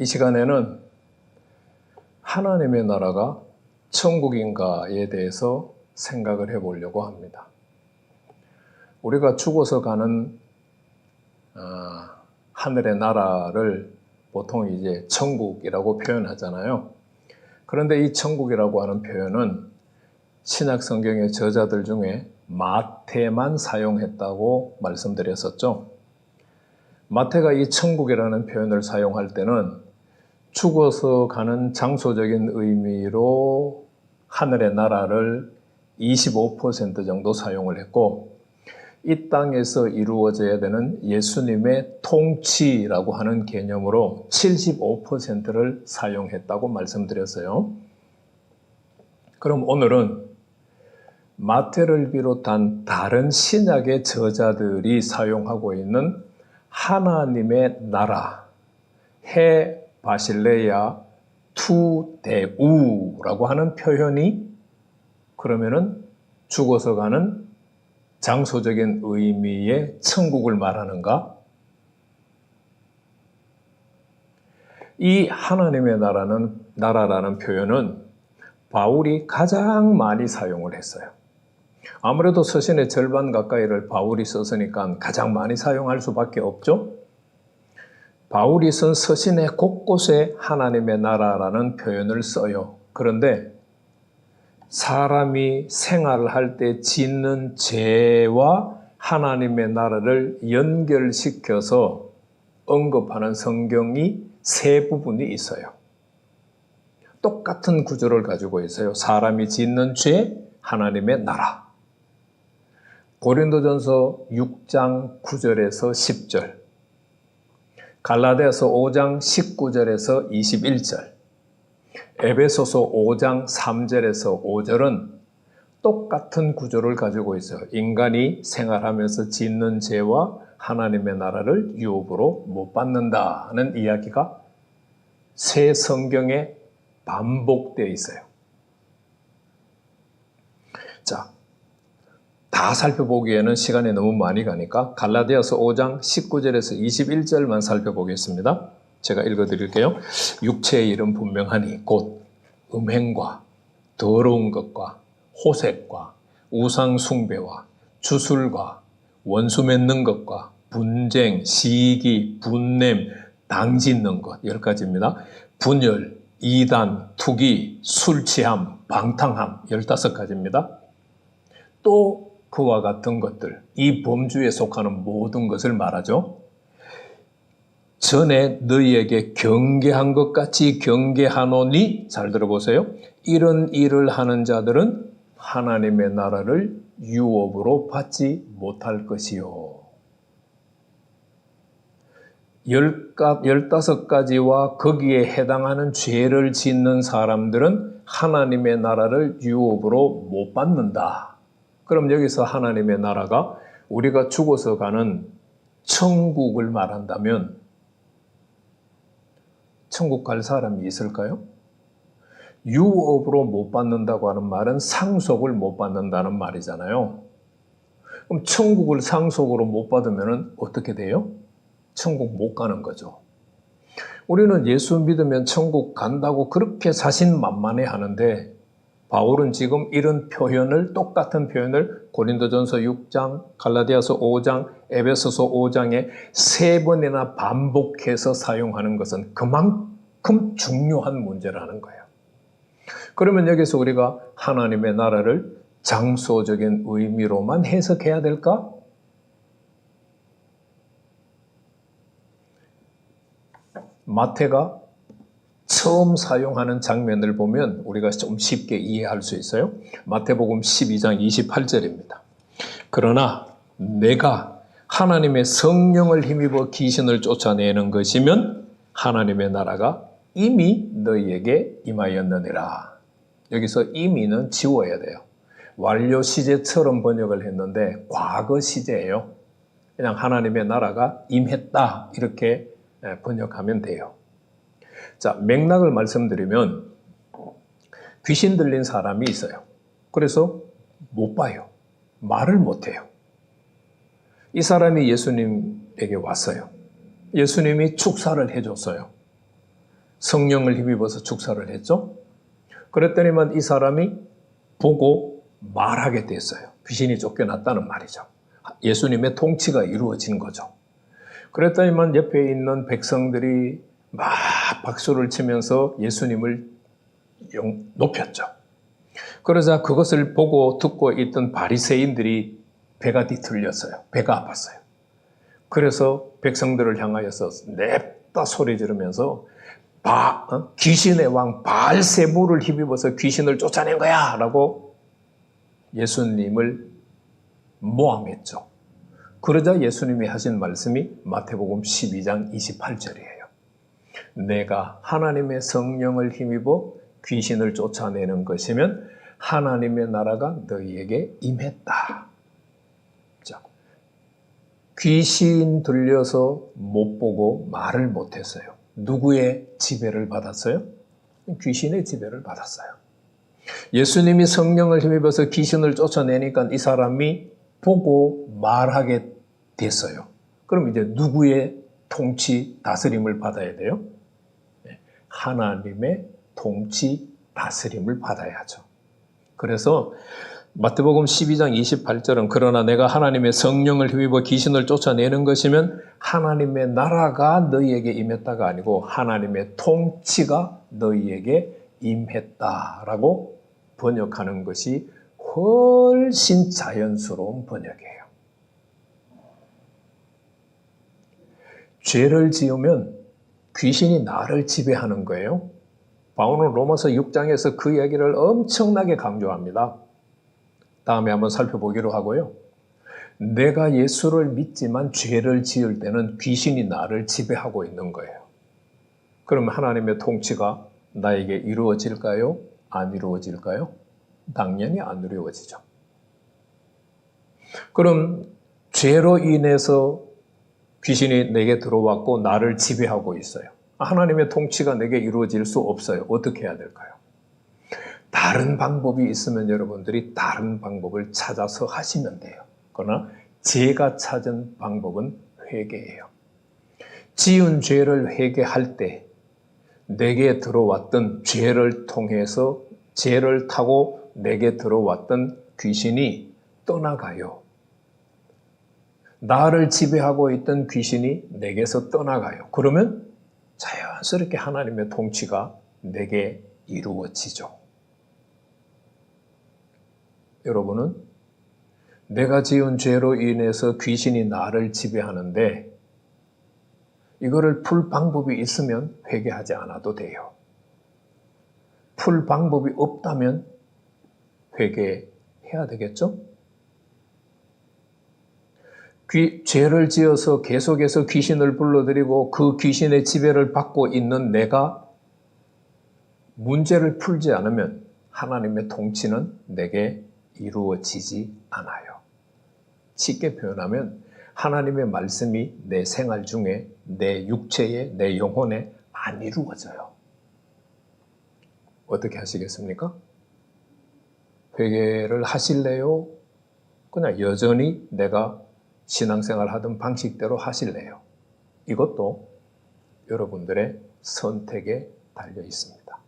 이 시간에는 하나님의 나라가 천국인가에 대해서 생각을 해보려고 합니다. 우리가 죽어서 가는 하늘의 나라를 보통 이제 천국이라고 표현하잖아요. 그런데 이 천국이라고 하는 표현은 신약 성경의 저자들 중에 마태만 사용했다고 말씀드렸었죠. 마태가 이 천국이라는 표현을 사용할 때는 죽어서 가는 장소적인 의미로 하늘의 나라를 25% 정도 사용을 했고, 이 땅에서 이루어져야 되는 예수님의 통치라고 하는 개념으로 75%를 사용했다고 말씀드렸어요. 그럼 오늘은 마태를 비롯한 다른 신약의 저자들이 사용하고 있는 하나님의 나라, 해 바실레야 투 데우라고 하는 표현이 그러면은 죽어서 가는 장소적인 의미의 천국을 말하는가? 이 하나님의 나라라는 표현은 바울이 가장 많이 사용을 했어요. 아무래도 서신의 절반 가까이를 바울이 썼으니까 가장 많이 사용할 수밖에 없죠. 바울이 쓴 서신의 곳곳에 하나님의 나라라는 표현을 써요. 그런데 사람이 생활을 할 때 짓는 죄와 하나님의 나라를 연결시켜서 언급하는 성경이 세 부분이 있어요. 똑같은 구조를 가지고 있어요. 사람이 짓는 죄, 하나님의 나라. 고린도전서 6장 9절에서 10절, 갈라디아서 5장 19절에서 21절, 에베소서 5장 3절에서 5절은 똑같은 구조를 가지고 있어요. 인간이 생활하면서 짓는 죄와 하나님의 나라를 유업으로 못 받는다는 이야기가 새 성경에 반복되어 있어요. 자, 다 살펴보기에는 시간이 너무 많이 가니까 갈라디아서 5장 19절에서 21절만 살펴보겠습니다. 제가 읽어드릴게요. 육체의 일은 분명하니 곧 음행과 더러운 것과 호색과 우상 숭배와 주술과 원수 맺는 것과 분쟁, 시기, 분냄, 당짓는 것 10가지입니다. 분열, 이단, 투기, 술 취함, 방탕함 15가지입니다. 또 그와 같은 것들, 이 범주에 속하는 모든 것을 말하죠. 전에 너희에게 경계한 것 같이 경계하노니, 잘 들어보세요. 이런 일을 하는 자들은 하나님의 나라를 유업으로 받지 못할 것이요. 15가지와 거기에 해당하는 죄를 짓는 사람들은 하나님의 나라를 유업으로 못 받는다. 그럼 여기서 하나님의 나라가 우리가 죽어서 가는 천국을 말한다면 천국 갈 사람이 있을까요? 유업으로 못 받는다고 하는 말은 상속을 못 받는다는 말이잖아요. 그럼 천국을 상속으로 못 받으면 어떻게 돼요? 천국 못 가는 거죠. 우리는 예수 믿으면 천국 간다고 그렇게 자신만만해 하는데, 바울은 지금 이런 표현을, 똑같은 표현을 고린도전서 6장, 갈라디아서 5장, 에베소서 5장에 3번이나 반복해서 사용하는 것은 그만큼 중요한 문제라는 거예요. 그러면 여기서 우리가 하나님의 나라를 장소적인 의미로만 해석해야 될까? 마태가 처음 사용하는 장면을 보면 우리가 좀 쉽게 이해할 수 있어요. 마태복음 12장 28절입니다. 그러나 내가 하나님의 성령을 힘입어 귀신을 쫓아내는 것이면 하나님의 나라가 이미 너희에게 임하였느니라. 여기서 이미는 지워야 돼요. 완료 시제처럼 번역을 했는데 과거 시제예요. 그냥 하나님의 나라가 임했다 이렇게 번역하면 돼요. 자, 맥락을 말씀드리면 귀신 들린 사람이 있어요. 그래서 못 봐요. 말을 못 해요. 이 사람이 예수님에게 왔어요. 예수님이 축사를 해줬어요. 성령을 힘입어서 축사를 했죠. 그랬더니만 이 사람이 보고 말하게 됐어요. 귀신이 쫓겨났다는 말이죠. 예수님의 통치가 이루어진 거죠. 그랬더니만 옆에 있는 백성들이 막 박수를 치면서 예수님을 높였죠. 그러자 그것을 보고 듣고 있던 바리새인들이 배가 뒤틀렸어요. 배가 아팠어요. 그래서 백성들을 향하여서 냅다 소리 지르면서 귀신의 왕 바알세불을 힘입어서 귀신을 쫓아낸 거야 라고 예수님을 모함했죠. 그러자 예수님이 하신 말씀이 마태복음 12장 28절이에요. 내가 하나님의 성령을 힘입어 귀신을 쫓아내는 것이면 하나님의 나라가 너희에게 임했다. 자, 귀신 들려서 못 보고 말을 못했어요. 누구의 지배를 받았어요? 귀신의 지배를 받았어요. 예수님이 성령을 힘입어서 귀신을 쫓아내니까 이 사람이 보고 말하게 됐어요. 그럼 이제 누구의 통치, 다스림을 받아야 돼요? 하나님의 통치, 다스림을 받아야죠. 그래서 마태복음 12장 28절은 그러나 내가 하나님의 성령을 힘입어 귀신을 쫓아내는 것이면 하나님의 나라가 너희에게 임했다가 아니고 하나님의 통치가 너희에게 임했다라고 번역하는 것이 훨씬 자연스러운 번역이에요. 죄를 지으면 귀신이 나를 지배하는 거예요. 바울은 로마서 6장에서 그 이야기를 엄청나게 강조합니다. 다음에 한번 살펴보기로 하고요. 내가 예수를 믿지만 죄를 지을 때는 귀신이 나를 지배하고 있는 거예요. 그럼 하나님의 통치가 나에게 이루어질까요? 안 이루어질까요? 당연히 안 이루어지죠. 그럼 죄로 인해서 귀신이 내게 들어왔고 나를 지배하고 있어요. 하나님의 통치가 내게 이루어질 수 없어요. 어떻게 해야 될까요? 다른 방법이 있으면 여러분들이 다른 방법을 찾아서 하시면 돼요. 그러나 제가 찾은 방법은 회개예요. 지은 죄를 회개할 때 내게 들어왔던 죄를 통해서 죄를 타고 내게 들어왔던 귀신이 떠나가요. 나를 지배하고 있던 귀신이 내게서 떠나가요. 그러면 자연스럽게 하나님의 통치가 내게 이루어지죠. 여러분은 내가 지은 죄로 인해서 귀신이 나를 지배하는데 이거를 풀 방법이 있으면 회개하지 않아도 돼요. 풀 방법이 없다면 회개해야 되겠죠? 죄를 지어서 계속해서 귀신을 불러들이고 그 귀신의 지배를 받고 있는 내가 문제를 풀지 않으면 하나님의 통치는 내게 이루어지지 않아요. 쉽게 표현하면 하나님의 말씀이 내 생활 중에 내 육체에 내 영혼에 안 이루어져요. 어떻게 하시겠습니까? 회개를 하실래요? 그냥 여전히 내가 신앙생활 하던 방식대로 하실래요? 이것도 여러분들의 선택에 달려 있습니다.